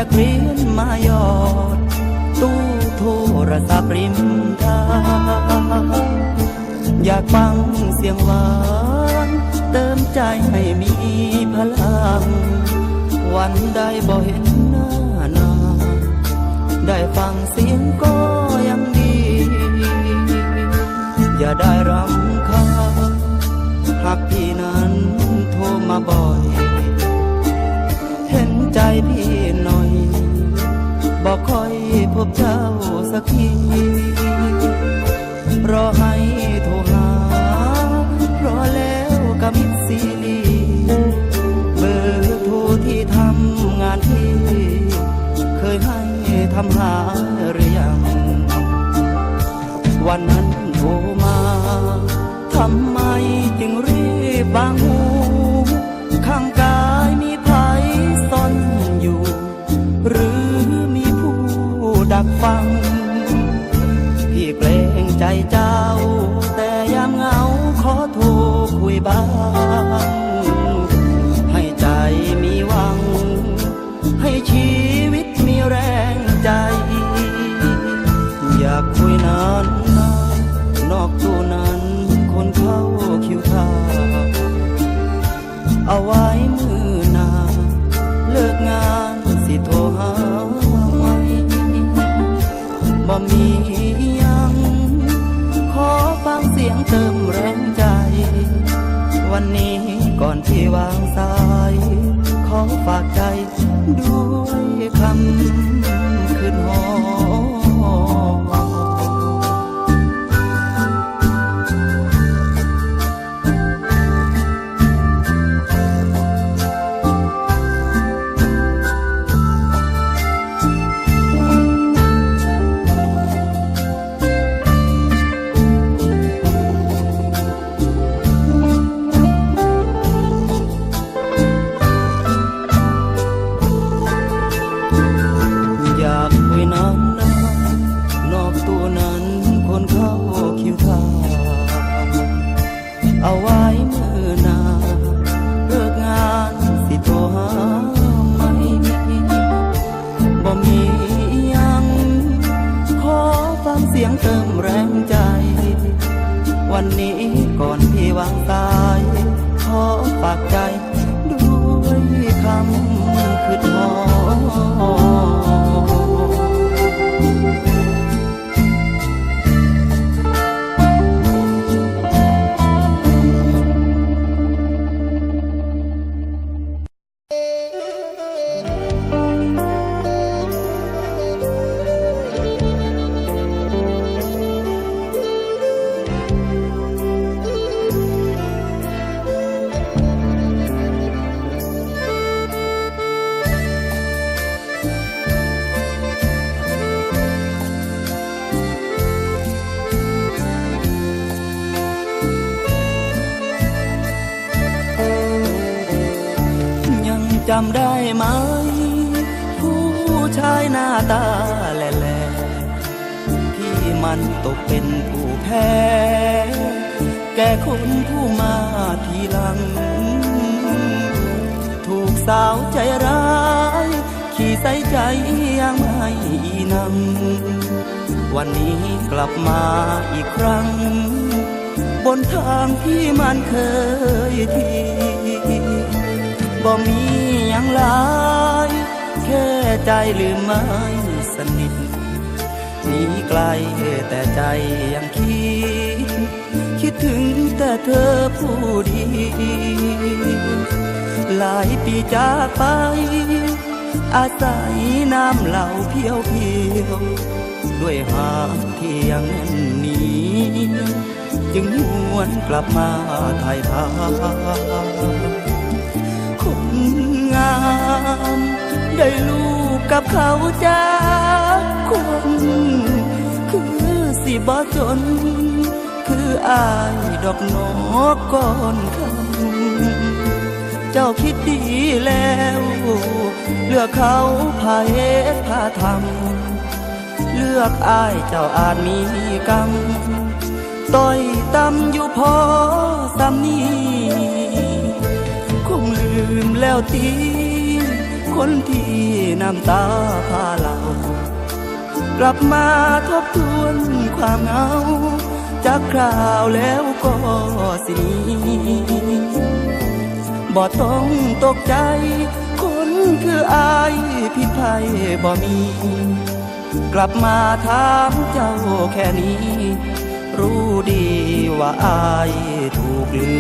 กเรียนมายอดตู้โทรศัพท์ริมทางอยากฟังเสียงหวานเติมใจให้มีพลังวันใดบ่เห็นหน้านางได้ฟังเสียงก็ยังดีอย่าได้รำคาญหากพี่นั้นโทรมาบ่อยเห็นใจพี่หน่อยบอกคอยพบเจ้าสักทีรอให้โทรหารอแล้วก็มิดซีรีเบอร์โทรที่ทำงานที่เคยให้ทำหาหรือยังวันนั้นโทรมาทำไมจึงรีบบางหูข้างกายมีภัยซ่อนอยู่หรือมีผู้ดักฟังพี่เกรงใจเจ้าแต่ยามเหงาขอโทรคุยบ้างให้ใจมีหวังให้ชีวิตมีแรงใจอยากคุยนานนอกตู้นั้นคนเข้าคิวทาเอาไว้มือหน้าเลิกงานสิโทรหาไม่บ่มียังขอฟังเสียงเติมแรงใจวันนี้ก่อนที่วางสายขอฝากใจด้วยคำคืนหอเอาไว้มือหน้าเลิกงานสิโทรหาไม่บ่มียังขอฟังเสียงเติมแรงใจวันนี้ก่อนพี่วางสายขอฝากใจด้วยคำคืนหอจำได้ไหมผู้ชายหน้าตาแหล่ๆที่มันตกเป็นผู้แพ้แก่คนผู้มาทีหลังถูกสาวใจร้ายขี้ใส่ใจยังไม่นำวันนี้กลับมาอีกครั้งบนทางที่มันเคยที่บ่มีอย่างหลายแค่ใจลืมไม่สนิทหนีไกลแต่ใจยังคิดถึงแต่เธอผู้ดีหลายปีจากไปอาศัยน้ำเหล่าเพียวด้วยหากที่ยังแน่นหนีจึงหวนกลับมาไทยทางามได้ลูกกับเขาจากคนคือสิบ่จนคืออายดอกนกก้อนคำเจ้าคิดดีแล้วเลือกเขาพาเหตุพาทำเลือกอายเจ้าอาจมีกรรมต้อยต่ำอยู่พอซ้ำนี้คงลืมแล้วตีค คนที่น้ำตาพาเรากลับมาทบทวนความเหงาจากคราวแล้วก็สิบ่ต้องตกใจคนคืออายผิดภัยบ่มีกลับมาถามเจ้าแค่นี้รู้ดีว่าอายถูกลื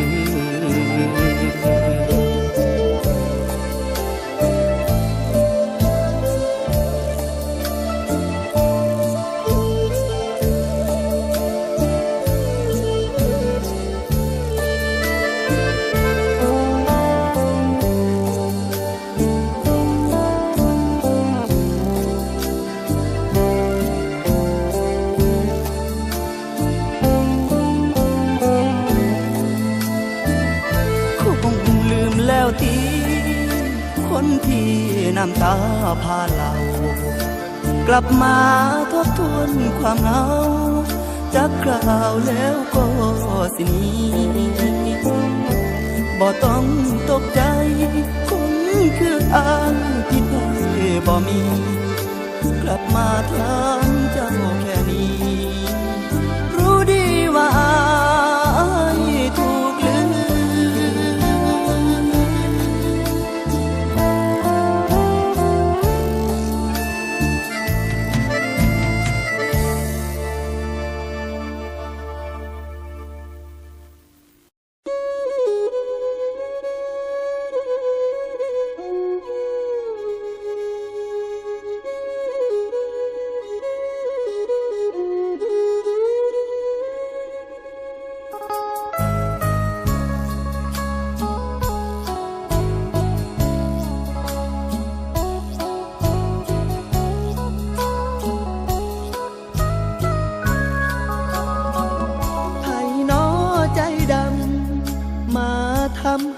คนที่น้ำตาพาเรากลับมาทบทวนความเหงาจากคราวแล้วก็สินี้บ่ต้องตกใจคนคืออายผิดไปบ่มีกลับมาถามเจ้าแค่นี้รู้ดีว่าอายถูกลืม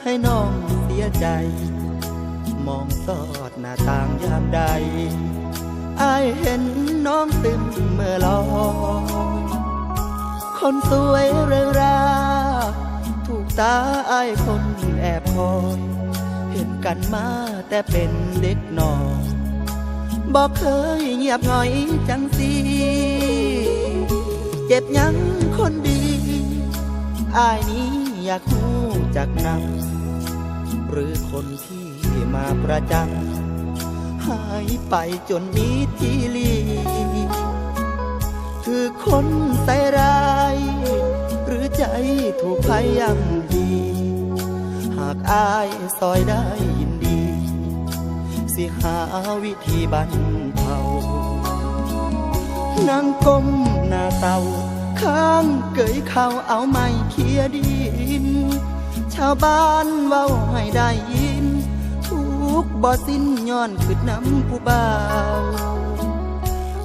ให้น้องเสียใจมองสอดหน้าต่างยามใดอ้ายเห็นน้องซึมเมื่อลอยคนสวยเริงราถูกตาอ้ายคนแอบคอยเห็นกันมาแต่เป็นเด็กน้อยบอกเคยเงียบหงอยจังสิเจ็บยังคนดีอ้ายนี้อยากรู้จักนำหรือคนที่มาประจำหายไปจนมิดทีลีคือคนใส่ร้ายหรือใจถูกพยายามดีหากอายซอยได้ยินดีสิหาวิธีบรรเทานั่งก้มหน้าเตาข้างเกยเข้าเอาไม้เคียดินชาวบ้านเว้าให้ได้ยินทุกบ่สิ้นย้อนขึ้นน้ำผู้บ่าว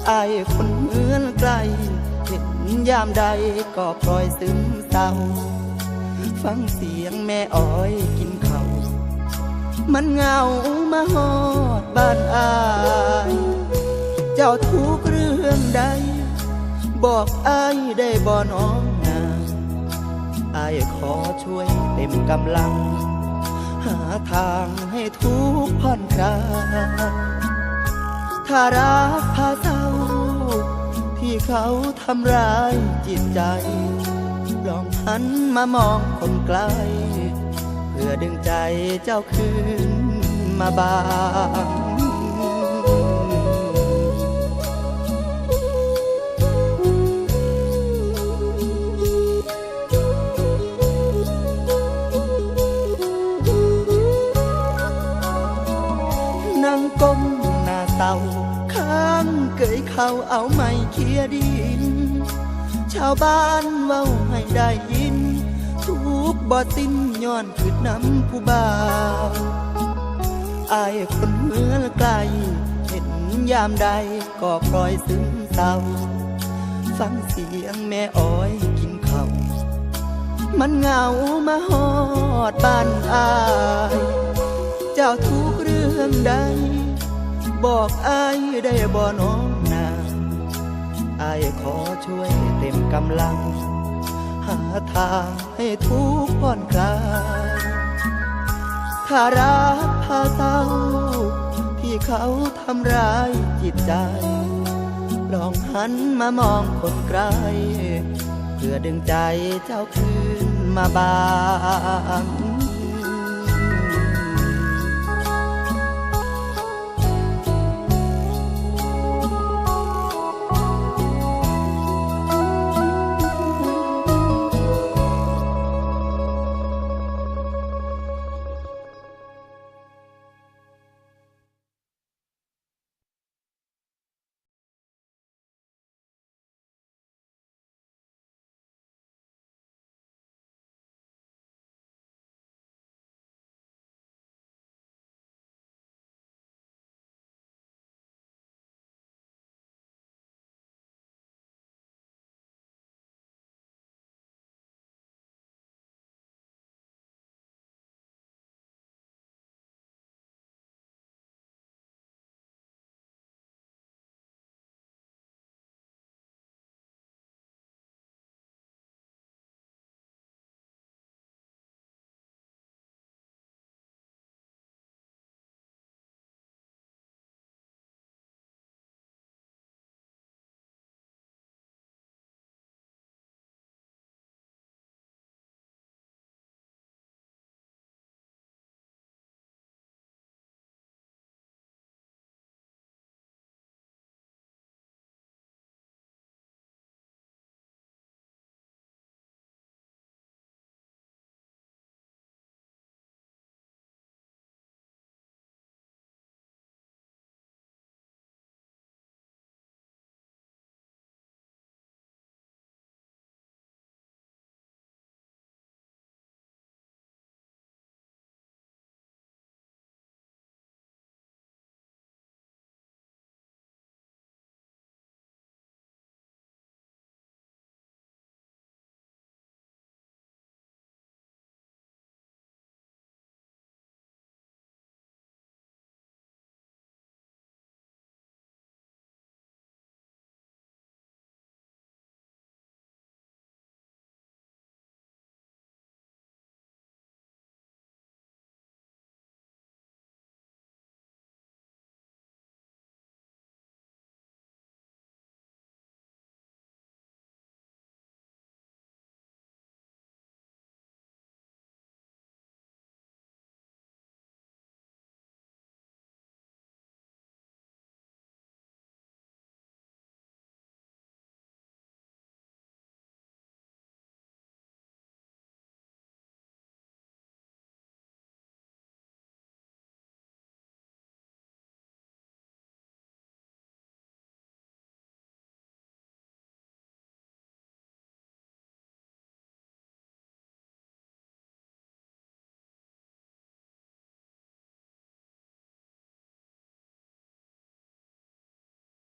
อายคนเหมือนไกลเห็นยามใดก็ปล่อยซึมเศร้าฟังเสียงแม่อ้อยกินข้าวมันเหงามาฮอดบ้านอายเจ้าทุกเรื่องใดบอกอ้ายได้บ่น้องนาอ้ายขอช่วยเต็มกำลังหาทางให้ทุกผ่อนคลายถ้ารักพาเศร้าที่เขาทำร้ายจิตใจลองหันมามองคนไกลเพื่อดึงใจเจ้าคืนมาบ้างก้มหน้าเตาข้างเกยเข้าเอาไม้เคียดินชาวบ้านเว้าให้ได้ยินทุกบ่สิ้นย้อนขึ้นน้ำผู้บ่าวอายคนเมื่อไกลเห็นยามใดก็ปล่อยซึมเศร้าฟังเสียงแม่อ้อยกินข้าวมันเหงามาฮอดบ้านอายเจ้าทุกเรื่องใดบอกอ้ายได้บ่น้องนาอ้ายขอช่วยเต็มกำลังหาทางให้ทุกผ่อนคลายถ้ารักพาเศร้า เขาทำร้ายจิตใจ ลองหันมามองคนไกลเพื่อดึงใจเจ้าคืนมาบ้าง